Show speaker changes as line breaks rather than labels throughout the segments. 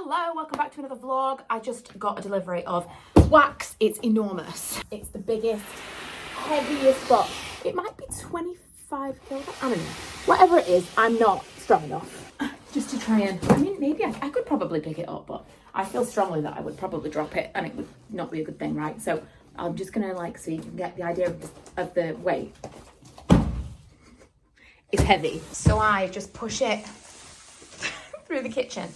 Hello, welcome back to another vlog. I just got a delivery of wax. It's enormous. It's the biggest, heaviest box. It might be 25 kilograms. I don't know. Whatever it is, I'm not strong enough. Just to try and, I mean, maybe I could probably pick it up, but I feel strongly that I would probably drop it and it would not be a good thing, right? So I'm just gonna so you can get the idea of the weight. It's heavy. So I just push it through the kitchen.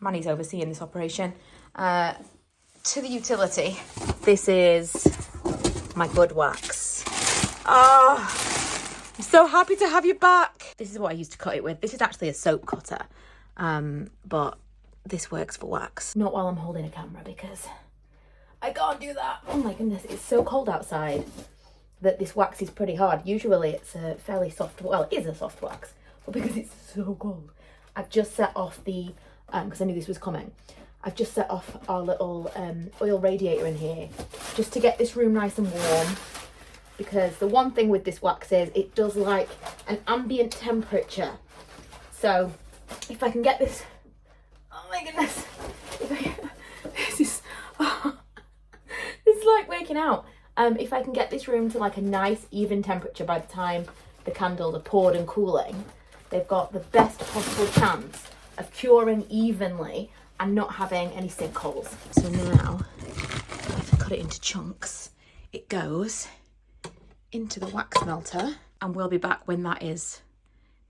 Manny's overseeing this operation. To the utility. This is my good wax. Oh, I'm so happy to have you back. This is what I used to cut it with. This is actually a soap cutter, but this works for wax. Not while I'm holding a camera because I can't do that. Oh my goodness, it's so cold outside that this wax is pretty hard. Usually it's a fairly soft, well, it is a soft wax, but because it's so cold, I've just set off the, because I knew this was coming, I've just set off our little oil radiator in here just to get this room nice and warm, because the one thing with this wax is it does like an ambient temperature. So if I can get this, oh my goodness, this is, oh, this is like waking out. If I can get this room to like a nice even temperature by the time the candles are poured and cooling, they've got the best possible chance of curing evenly and not having any sinkholes. So now, if I cut it into chunks, it goes into the wax melter, and we'll be back when that is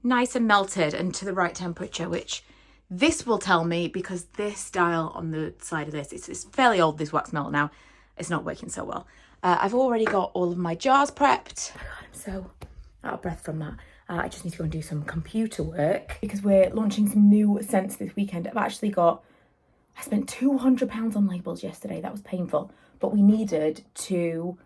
nice and melted and to the right temperature, which this will tell me, because this dial on the side of this, it's fairly old, this wax melter now. It's not working so well. I've already got all of my jars prepped. Oh my God, I'm so out of breath from that. I just need to go and do some computer work because we're launching some new scents this weekend. I spent £200 on labels yesterday. That was painful, but we needed to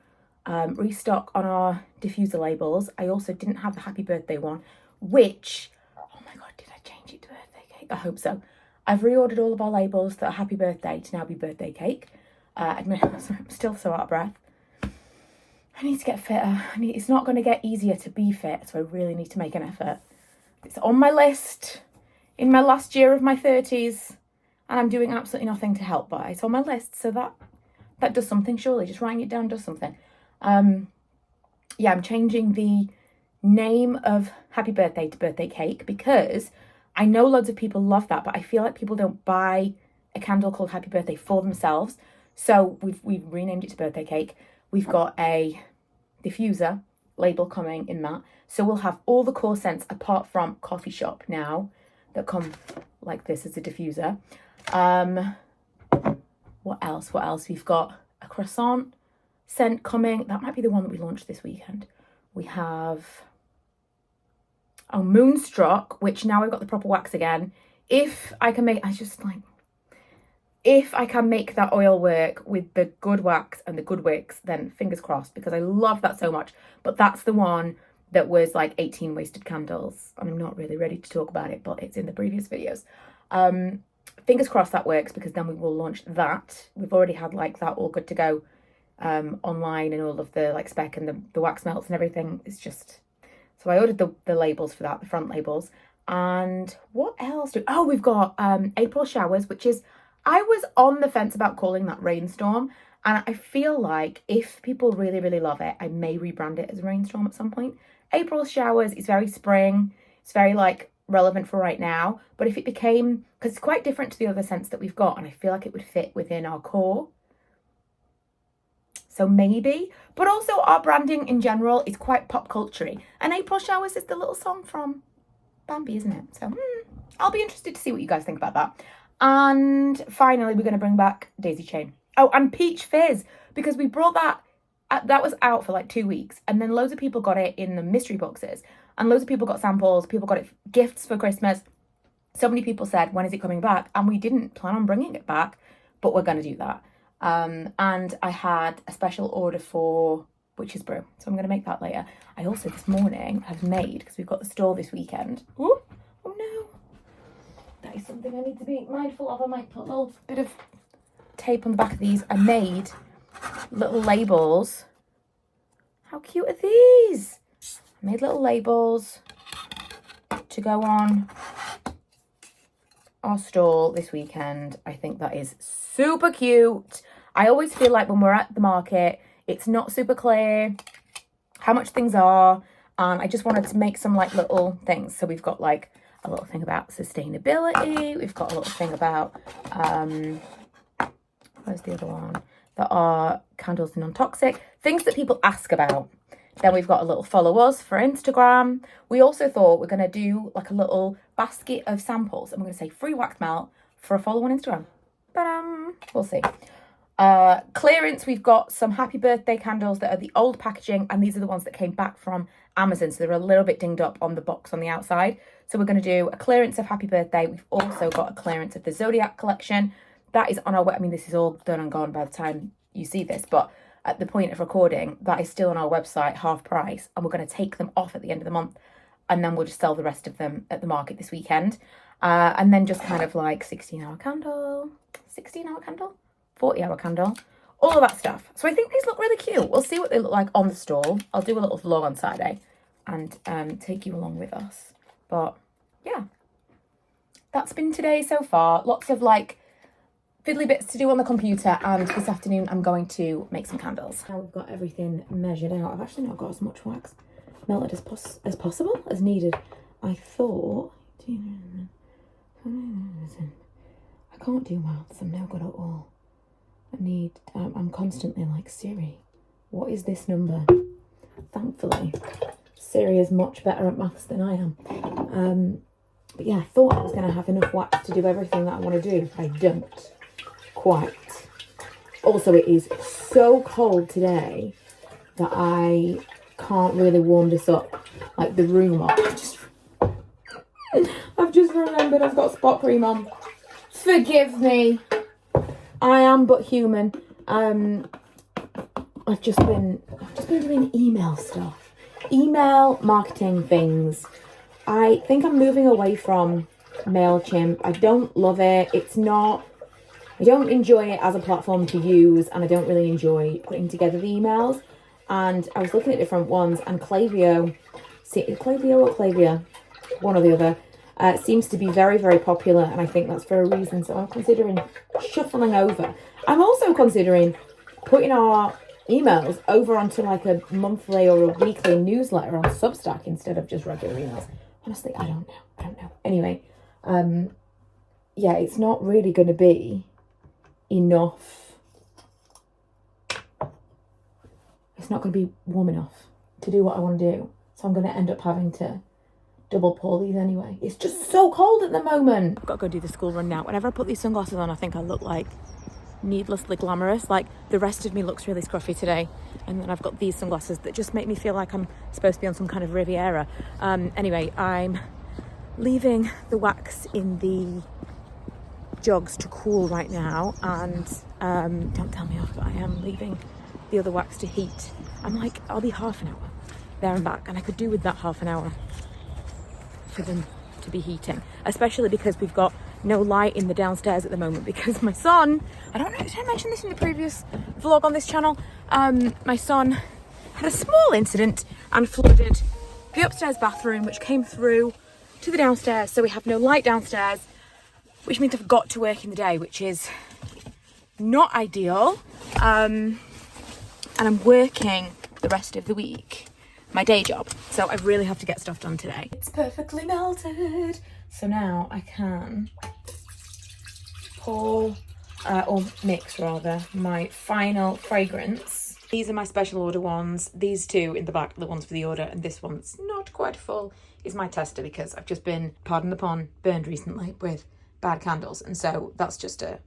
restock on our diffuser labels. I also didn't have the happy birthday one, which, oh my God, did I change it to birthday cake? I hope so. I've reordered all of our labels that are happy birthday to now be birthday cake. I'm still so out of breath. I need to get fitter. It's not going to get easier to be fit, so I really need to make an effort. It's on my list in my last year of my 30s, and I'm doing absolutely nothing to help, but it's on my list, so that does something, surely. Just writing it down does something. Yeah, I'm changing the name of Happy Birthday to Birthday Cake because I know loads of people love that, but I feel like people don't buy a candle called Happy Birthday for themselves. So we've renamed it to Birthday Cake. We've got a diffuser label coming in that. So we'll have all the core scents apart from Coffee Shop now that come like this as a diffuser. What else? We've got a croissant scent coming. That might be the one that we launched this weekend. We have Moonstruck, which now I've got the proper wax again. If I can make that oil work with the good wax and the good wicks, then fingers crossed, because I love that so much. But that's the one that was like 18 wasted candles. And I'm not really ready to talk about it, but it's in the previous videos. Fingers crossed that works, because then we will launch that. We've already had like that all good to go online, and all of the like spec and the wax melts and everything. It's just, so I ordered the labels for that, the front labels. And what else we've got April Showers, which is, I was on the fence about calling that Rainstorm, and I feel like if people really, really love it, I may rebrand it as Rainstorm at some point. April Showers is very spring. It's very like relevant for right now, but if it became, because it's quite different to the other scents that we've got, and I feel like it would fit within our core. So maybe, but also our branding in general is quite pop culture-y, and April Showers is the little song from Bambi, isn't it? So I'll be interested to see what you guys think about that. And finally, we're going to bring back Daisy Chain. Oh, and Peach Fizz, because we brought that was out for like 2 weeks, and then loads of people got it in the mystery boxes, and loads of people got samples, people got it gifts for Christmas. So many people said, when is it coming back? And we didn't plan on bringing it back, but we're going to do that. And I had a special order for Witch's Brew, so I'm going to make that later. I also this morning have made, because we've got the store this weekend. Ooh, oh no. That is something I need to be mindful of. I might put a little bit of tape on the back of these. I made little labels. How cute are these? I made little labels to go on our stall this weekend. I think that is super cute. I always feel like when we're at the market, it's not super clear how much things are. I just wanted to make some like little things. So we've got like a little thing about sustainability. We've got a little thing about, where's the other one? That are candles non-toxic. Things that people ask about. Then we've got a little follow us for Instagram. We also thought we're going to do like a little basket of samples. And we're going to say free wax melt for a follow on Instagram. But we'll see. Clearance, we've got some happy birthday candles that are the old packaging. And these are the ones that came back from Amazon. So they're a little bit dinged up on the box on the outside. So we're going to do a clearance of happy birthday. We've also got a clearance of the Zodiac collection. That is on our website. I mean, this is all done and gone by the time you see this. But at the point of recording, that is still on our website, half price. And we're going to take them off at the end of the month. And then we'll just sell the rest of them at the market this weekend. And then just kind of like 16-hour candle, 16-hour candle, 40-hour candle, all of that stuff. So I think these look really cute. We'll see what they look like on the stall. I'll do a little vlog on Saturday and take you along with us. But yeah, that's been today so far. Lots of like fiddly bits to do on the computer, and this afternoon I'm going to make some candles. Now we've got everything measured out. I've actually not got as much wax melted as possible, as needed. I thought, I can't do maths, I'm no good at all. I'm constantly like, Siri, what is this number? Thankfully, Siri is much better at maths than I am. But yeah, I thought I was going to have enough wax to do everything that I want to do. I don't quite. Also, it is so cold today that I can't really warm this up, like the room up. I've just remembered I've got spot cream on. Forgive me. I am but human. I've just been doing email stuff. Email marketing things. I think I'm moving away from MailChimp. I don't love it. I don't enjoy it as a platform to use, and I don't really enjoy putting together the emails. And I was looking at different ones, and Klaviyo or Klaviyo, one or the other, seems to be very, very popular, and I think that's for a reason. So I'm considering shuffling over. I'm also considering putting our emails over onto like a monthly or a weekly newsletter on Substack instead of just regular emails. Honestly, I don't know. Anyway, yeah, it's not really going to be enough. It's not going to be warm enough to do what I want to do. So I'm going to end up having to double pour these anyway. It's just so cold at the moment. I've got to go do the school run now. Whenever I put these sunglasses on, I think I look like needlessly glamorous. Like the rest of me looks really scruffy today. And then I've got these sunglasses that just make me feel like I'm supposed to be on some kind of Riviera. Anyway, I'm leaving the wax in the jugs to cool right now. And don't tell me off, but I am leaving the other wax to heat. I'm like, I'll be half an hour there and back. And I could do with that half an hour for them to be heating, especially because we've got no light in the downstairs at the moment because my son, I don't know, did I mention this in the previous vlog on this channel? My son had a small incident and flooded the upstairs bathroom, which came through to the downstairs, so we have no light downstairs, which means I've got to work in the day, which is not ideal. And I'm working the rest of the week, my day job, so I really have to get stuff done today. It's perfectly melted, so now I can pour or mix rather my final fragrance. These are my special order ones. These two in the back are the ones for the order, and this one's not quite full is my tester because I've just been, pardon the pun, burned recently with bad candles, and so that's just a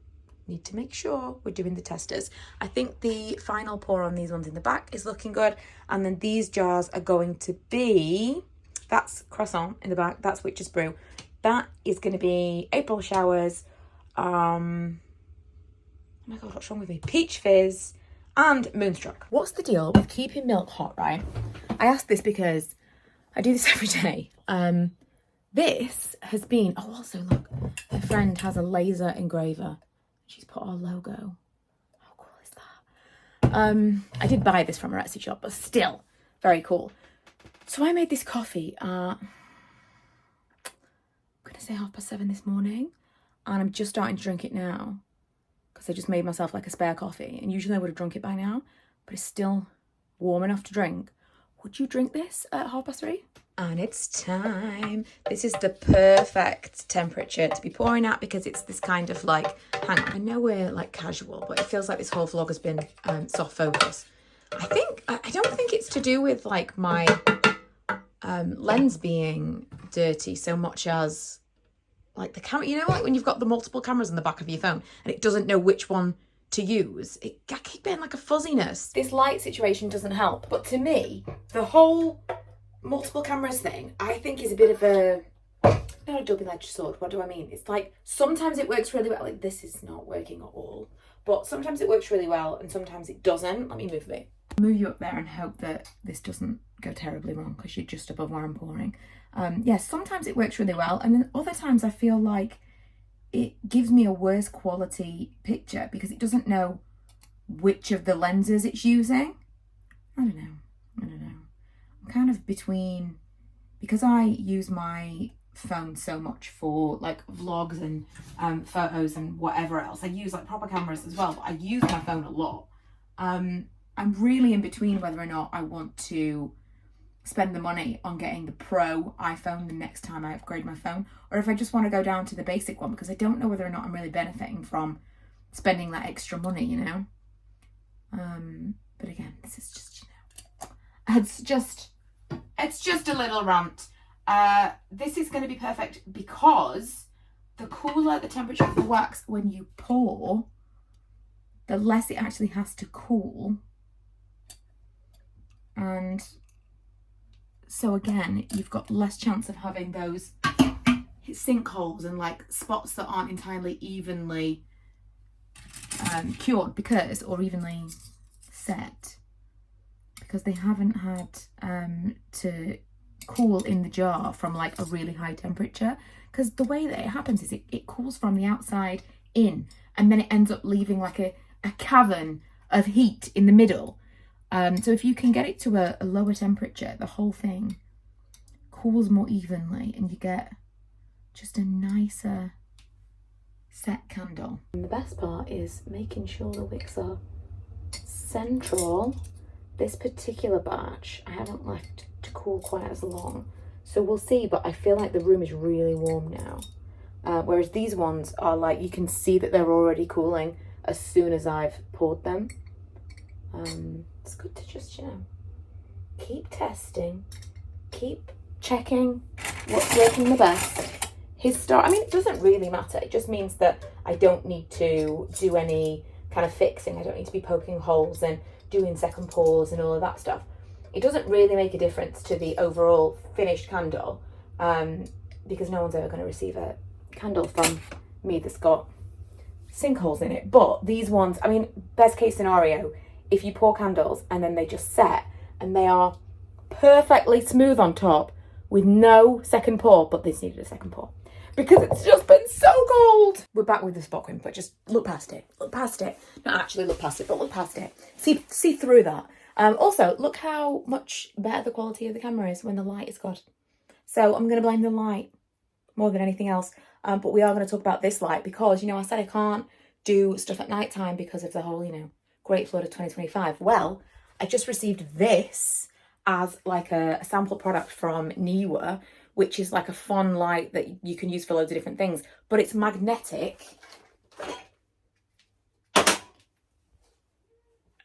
need to make sure we're doing the testers. I think the final pour on these ones in the back is looking good, and then these jars are going to be, that's croissant in the back, that's Witch's Brew, that is going to be April Showers, oh my god, what's wrong with me, Peach Fizz and Moonstruck. What's the deal with keeping milk hot, right? I ask this because I do this every day. This has been, oh also look, a friend has a laser engraver. She's put our logo. How cool is that? I did buy this from her Etsy shop, but still very cool. So I made this coffee at, I'm gonna say 7:30 this morning, and I'm just starting to drink it now because I just made myself like a spare coffee, and usually I would have drunk it by now, but it's still warm enough to drink. Would you drink this at 3:30? And it's time. This is the perfect temperature to be pouring at because it's this kind of like, hang on, I know we're like casual, but it feels like this whole vlog has been soft focus. I don't think it's to do with like my lens being dirty so much as like the camera, you know, like when you've got the multiple cameras on the back of your phone and it doesn't know which one to use, I keep getting like a fuzziness. This light situation doesn't help, but to me, the whole multiple cameras thing, I think is a bit of a, not a double-edged sword. What do I mean? It's like, sometimes it works really well, like this is not working at all, but sometimes it works really well and sometimes it doesn't. Let me move you up there and hope that this doesn't go terribly wrong because you're just above where I'm pouring. Yes, sometimes it works really well, and then other times I feel like it gives me a worse quality picture because it doesn't know which of the lenses it's using. I don't know. I'm kind of between, because I use my phone so much for like vlogs and photos and whatever else. I use like proper cameras as well, but I use my phone a lot. I'm really in between whether or not I want to spend the money on getting the Pro iPhone the next time I upgrade my phone, or if I just want to go down to the basic one because I don't know whether or not I'm really benefiting from spending that extra money, you know. But again, this is just, you know, it's just a little rant. This is going to be perfect because the cooler the temperature of the wax when you pour, the less it actually has to cool. And so again, you've got less chance of having those sinkholes and like spots that aren't entirely evenly cured because, or evenly set, because they haven't had to cool in the jar from like a really high temperature. Because the way that it happens is it cools from the outside in, and then it ends up leaving like a cavern of heat in the middle. So if you can get it to a lower temperature, the whole thing cools more evenly and you get just a nicer set candle. And the best part is making sure the wicks are central. This particular batch I haven't left to cool quite as long, so we'll see, but I feel like the room is really warm now. Whereas these ones are like, you can see that they're already cooling as soon as I've poured them. It's good to just, you know, keep testing, keep checking what's working the best. I mean, it doesn't really matter. It just means that I don't need to do any kind of fixing. I don't need to be poking holes and doing second pours and all of that stuff. It doesn't really make a difference to the overall finished candle, because no one's ever going to receive a candle from me that's got sinkholes in it. But these ones, I mean, best case scenario, if you pour candles and then they just set and they are perfectly smooth on top with no second pour, but this needed a second pour because it's just been so cold. We're back with the spot cream, but just look past it. Look past it. Not actually look past it, but look past it. See through that. Also, look how much better the quality of the camera is when the light is good. So I'm going to blame the light more than anything else. But we are going to talk about this light because, you know, I said I can't do stuff at night time because of the whole, you know, Great Flood of 2025. Well, I just received this as like a sample product from Niwa, which is like a fun light that you can use for loads of different things, but it's magnetic.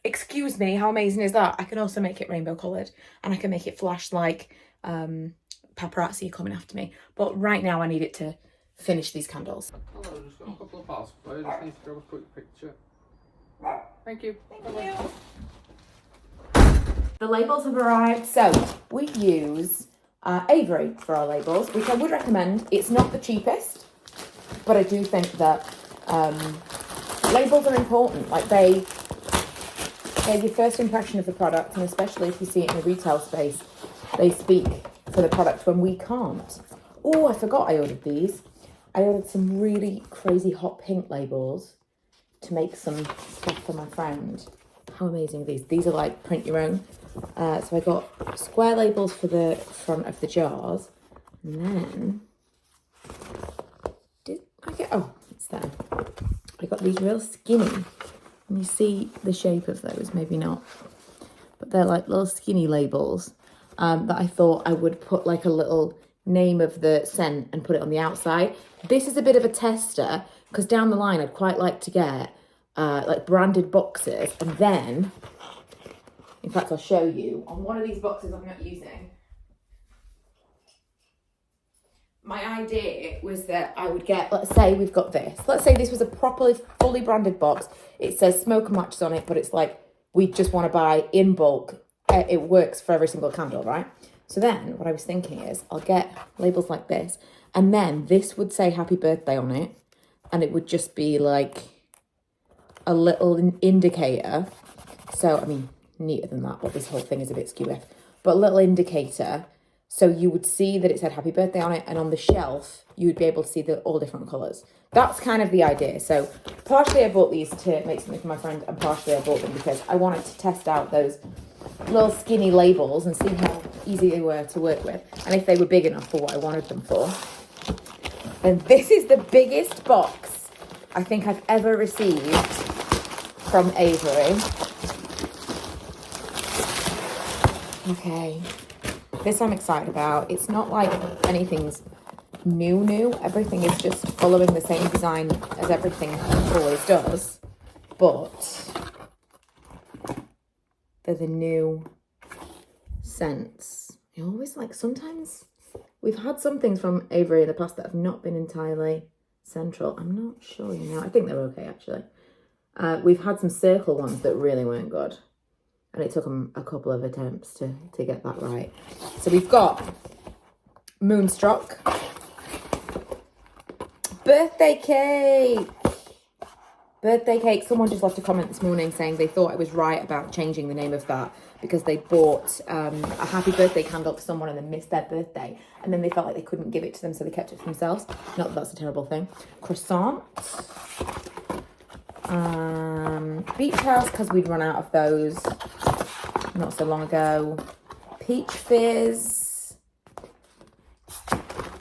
Excuse me, how amazing is that? I can also make it rainbow coloured and I can make it flash like paparazzi coming after me. But right now I need it to finish these candles.
Hello, just got a couple of parcels for you. Just need to grab a quick picture. Thank you.
Thank you. The labels have arrived. So we use Avery for our labels, which I would recommend. It's not the cheapest, but I do think that labels are important. Like they're your first impression of the product, and especially if you see it in a retail space, they speak for the product when we can't. Oh, I forgot I ordered these. I ordered some really crazy hot pink labels to make some stuff for my friend. How amazing are these? These are like print your own. So I got square labels for the front of the jars. And then, did I get, oh, it So I got these real skinny, and you see the shape of those, maybe not, but they're like little skinny labels that I thought I would put like a little name of the scent and put it on the outside. This is a bit of a tester, because down the line I'd quite like to get like branded boxes, and then, in fact, I'll show you on one of these boxes I'm not using. My idea was that I would get, let's say we've got this. Let's say this was a properly, fully branded box. It says smoke and matches on it, but it's like, we just want to buy in bulk. It works for every single candle, right? So then what I was thinking is I'll get labels like this, and then this would say happy birthday on it. And it would just be like a little indicator. So, I mean, neater than that, but this whole thing is a bit skewy. But a little indicator. So you would see that it said happy birthday on it, and on the shelf, you would be able to see the all different colours. That's kind of the idea. So partially I bought these to make something for my friend, and partially I bought them because I wanted to test out those little skinny labels and see how easy they were to work with, and if they were big enough for what I wanted them for. And this is the biggest box I think I've ever received from Avery. Okay. This I'm excited about. It's not like anything's new. Everything is just following the same design as everything always does. But they're the new scents. I always like, sometimes we've had some things from Avery in the past that have not been entirely central. I'm not sure, you know. I think they're okay, actually. We've had some circle ones that really weren't good. And it took them a couple of attempts to get that right. So we've got Moonstruck. Birthday cake. Birthday cake. Someone just left a comment this morning saying they thought I was right about changing the name of that because they bought a happy birthday candle for someone and then missed their birthday. And then they felt like they couldn't give it to them, so they kept it for themselves. Not that that's a terrible thing. Croissant. Beach house, because we'd run out of those not so long ago. Peach fizz,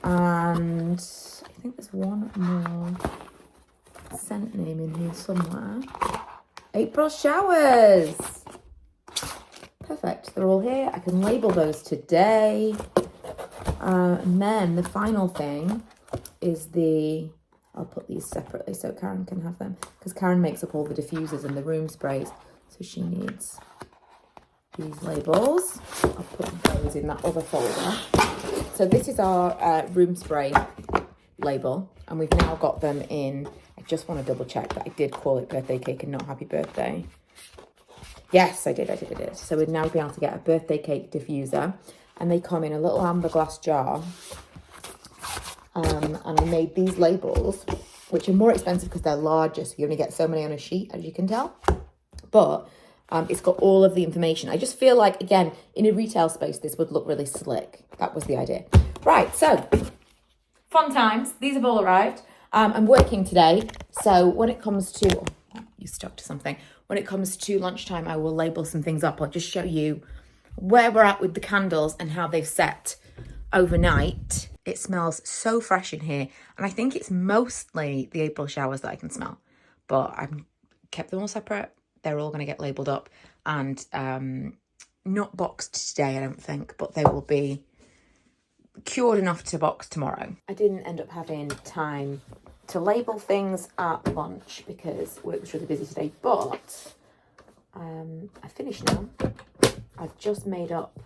and I think there's one more scent name in here somewhere. April showers. Perfect, they're all here. I can label those today. And then the final thing is I'll put these separately so Karen can have them, because Karen makes up all the diffusers and the room sprays, so she needs these labels. I'll put those in that other folder. So this is our room spray label, and we've now got them in, I just want to double check that I did call it birthday cake and not happy birthday. Yes, I did. So we'd now be able to get a birthday cake diffuser, and they come in a little amber glass jar. And I made these labels, which are more expensive because they're larger, so you only get so many on a sheet, as you can tell. But it's got all of the information. I just feel like, again, in a retail space, this would look really slick. That was the idea. Right, so, fun times. These have all arrived. I'm working today, so when it comes to... Oh, you stuck to something. When it comes to lunchtime, I will label some things up. I'll just show you where we're at with the candles and how they've set overnight. It smells so fresh in here, and I think it's mostly the April showers that I can smell, but I've kept them all separate. They're all going to get labelled up and not boxed today, I don't think, but they will be cured enough to box tomorrow. I didn't end up having time to label things at lunch because work was really busy today, but I finished now. I've just made up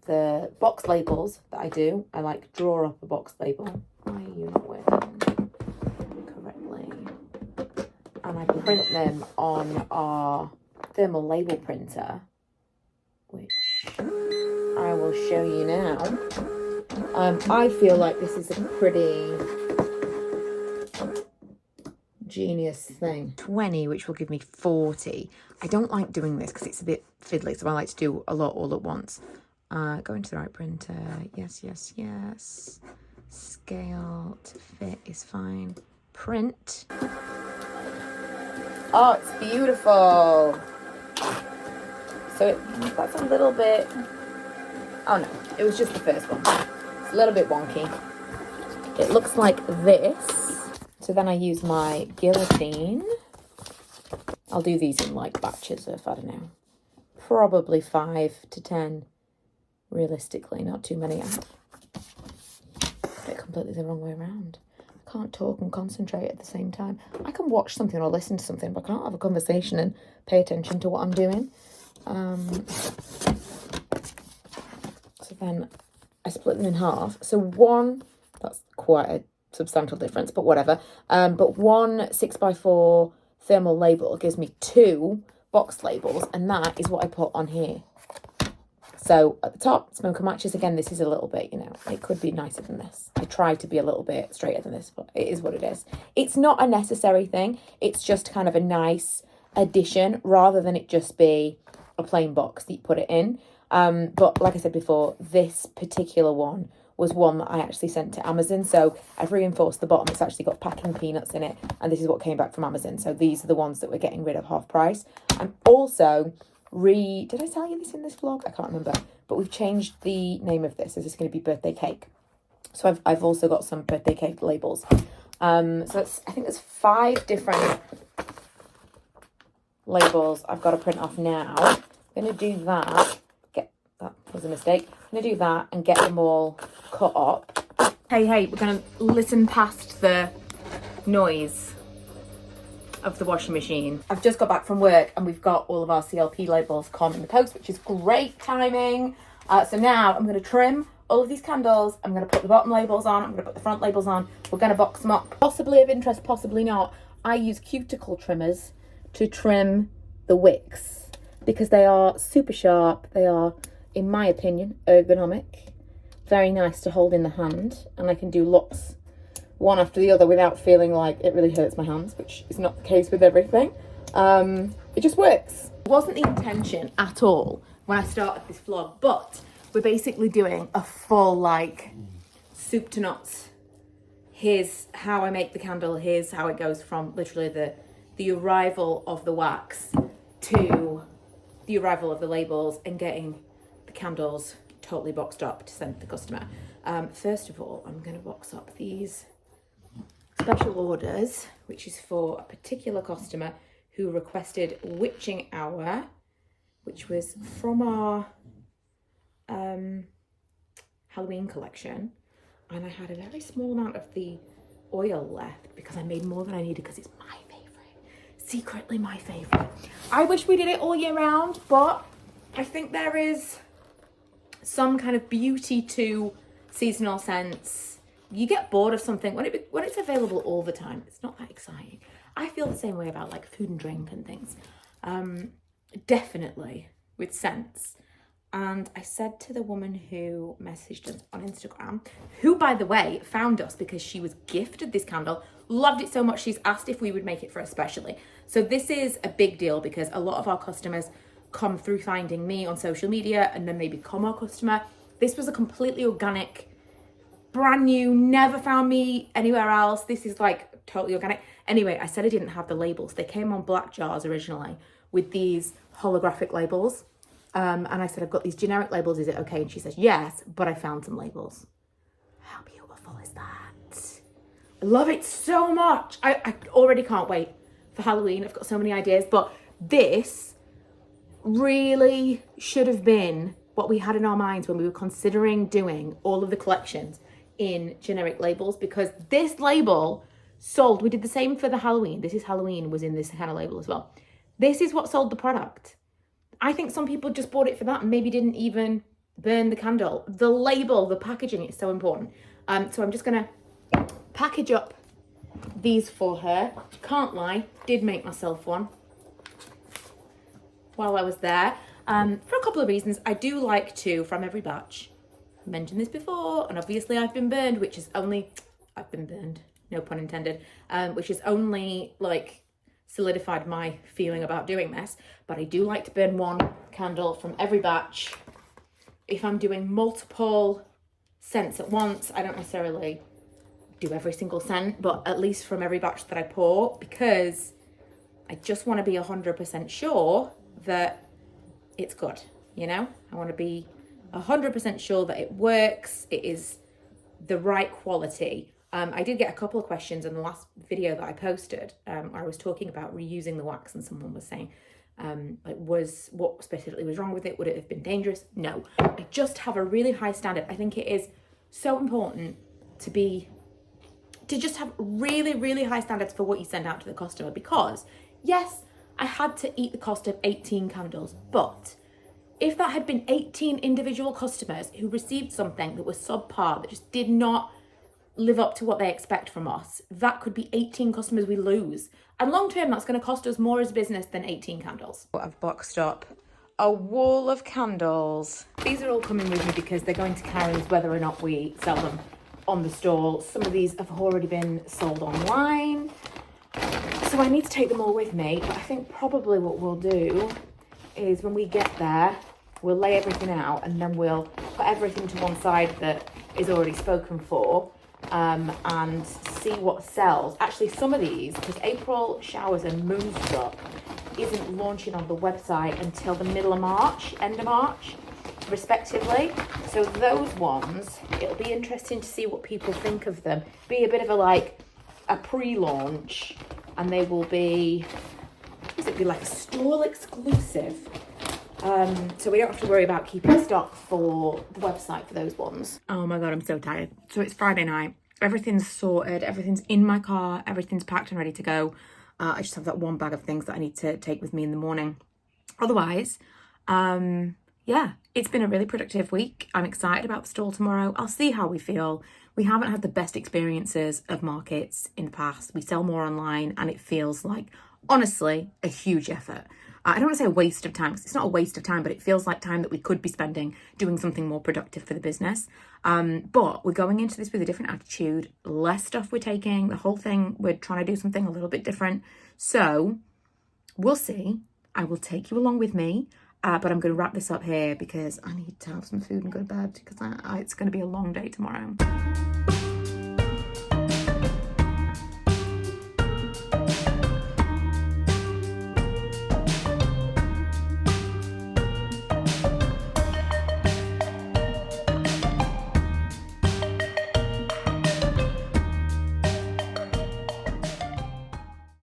the box labels that I do. I like draw up a box label. Why are you not working correctly? And I print them on our thermal label printer, which I will show you now. I feel like this is a pretty genius thing. 20, which will give me 40. I don't like doing this because it's a bit fiddly, so I like to do a lot all at once. Go into the right printer. Yes. Scale to fit is fine. Print. Oh, it's beautiful. So that's a little bit... Oh no, it was just the first one. It's a little bit wonky. It looks like this. So then I use my guillotine. I'll do these in like batches of, I don't know, probably 5 to 10, realistically, not too many. I got it completely the wrong way around. I can't talk and concentrate at the same time. I can watch something or listen to something, but I can't have a conversation and pay attention to what I'm doing. So then I split them in half. So one, that's quite a substantial difference, but whatever. But one 6x4 thermal label gives me 2 box labels, and that is what I put on here. So at the top, smoker matches. Again, this is a little bit, you know, it could be nicer than this. I try to be a little bit straighter than this, but it is what it is. It's not a necessary thing. It's just kind of a nice addition rather than it just be a plain box that you put it in. But like I said before, this particular one was one that I actually sent to Amazon. So I've reinforced the bottom. It's actually got packing peanuts in it. And this is what came back from Amazon. So these are the ones that we're getting rid of half price. I'm also did I tell you this in this vlog? I can't remember. But we've changed the name of this. This is going to be birthday cake. So I've also got some birthday cake labels. So I think there's 5 different labels I've got to print off now. I'm going to do that. That was a mistake. I'm going to do that and get them all cut up. Hey, we're going to listen past the noise of the washing machine. I've just got back from work and we've got all of our CLP labels come in the post, which is great timing. So now I'm going to trim all of these candles. I'm going to put the bottom labels on. I'm going to put the front labels on. We're going to box them up. Possibly of interest, possibly not. I use cuticle trimmers to trim the wicks because they are super sharp. They are, in my opinion, ergonomic. Very nice to hold in the hand, and I can do lots one after the other without feeling like it really hurts my hands, which is not the case with everything. It just works. It wasn't the intention at all when I started this vlog, but we're basically doing a full like soup to nuts. Here's how I make the candle. Here's how it goes from literally the arrival of the wax to the arrival of the labels and getting the candles totally boxed up to send to the customer. First of all, I'm going to box up these special orders, which is for a particular customer who requested Witching Hour, which was from our Halloween collection. And I had a very small amount of the oil left because I made more than I needed because it's my favourite. Secretly my favourite. I wish we did it all year round, but I think there is some kind of beauty to seasonal scents. You get bored of something when it's available all the time. It's not that exciting. I feel the same way about like food and drink and things. Definitely with scents. And I said to the woman who messaged us on Instagram, who by the way found us because she was gifted this candle, loved it so much she's asked if we would make it for her specially. So this is a big deal because a lot of our customers come through finding me on social media and then they become our customer. This was a completely organic, brand new, never found me anywhere else. This is like totally organic. Anyway, I said I didn't have the labels. They came on black jars originally with these holographic labels. And I said, I've got these generic labels. Is it okay? And she says, yes, but I found some labels. How beautiful is that? I love it so much. I already can't wait for Halloween. I've got so many ideas, but this really should have been what we had in our minds when we were considering doing all of the collections in generic labels, because this label sold. We did the same for the Halloween. This is Halloween was in this kind of label as well. This is what sold the product. I think some people just bought it for that and maybe didn't even burn the candle. The label, the packaging is so important. So I'm just gonna package up these for her. Can't lie, did make myself one while I was there. For a couple of reasons. I do like to, from every batch, I mentioned this before, and obviously I've been burned, I've been burned, no pun intended, which is only like solidified my feeling about doing this. But I do like to burn one candle from every batch. If I'm doing multiple scents at once, I don't necessarily do every single scent, but at least from every batch that I pour, because I just want to be 100% sure that it's good, you know? I want to be 100% sure that it works, it is the right quality. I did get a couple of questions in the last video that I posted where I was talking about reusing the wax, and someone was saying, what specifically was wrong with it? Would it have been dangerous? No, I just have a really high standard. I think it is so important to just have really, really high standards for what you send out to the customer, because yes, I had to eat the cost of 18 candles, but if that had been 18 individual customers who received something that was subpar, that just did not live up to what they expect from us, that could be 18 customers we lose. And long term, that's going to cost us more as a business than 18 candles. I've boxed up a wall of candles. These are all coming with me because they're going to Karen's whether or not we sell them on the stall. Some of these have already been sold online, so I need to take them all with me. But I think probably what we'll do is when we get there, we'll lay everything out and then we'll put everything to one side that is already spoken for, and see what sells. Actually, some of these, because April Showers and Moonstruck isn't launching on the website until the middle of March, end of March, respectively. So those ones, it'll be interesting to see what people think of them. Be a bit of a pre-launch, and they will be, be like a stall exclusive. So we don't have to worry about keeping stock for the website for those ones. Oh my God, I'm so tired. So it's Friday night. Everything's sorted. Everything's in my car. Everything's packed and ready to go. I just have that one bag of things that I need to take with me in the morning. Otherwise, yeah, it's been a really productive week. I'm excited about the stall tomorrow. I'll see how we feel. We haven't had the best experiences of markets in the past. We sell more online and it feels like, honestly, a huge effort. I don't want to say a waste of time, because it's not a waste of time, but it feels like time that we could be spending doing something more productive for the business. But we're going into this with a different attitude, less stuff we're taking, the whole thing, we're trying to do something a little bit different. So we'll see. I will take you along with me, but I'm going to wrap this up here because I need to have some food and go to bed, because it's going to be a long day tomorrow.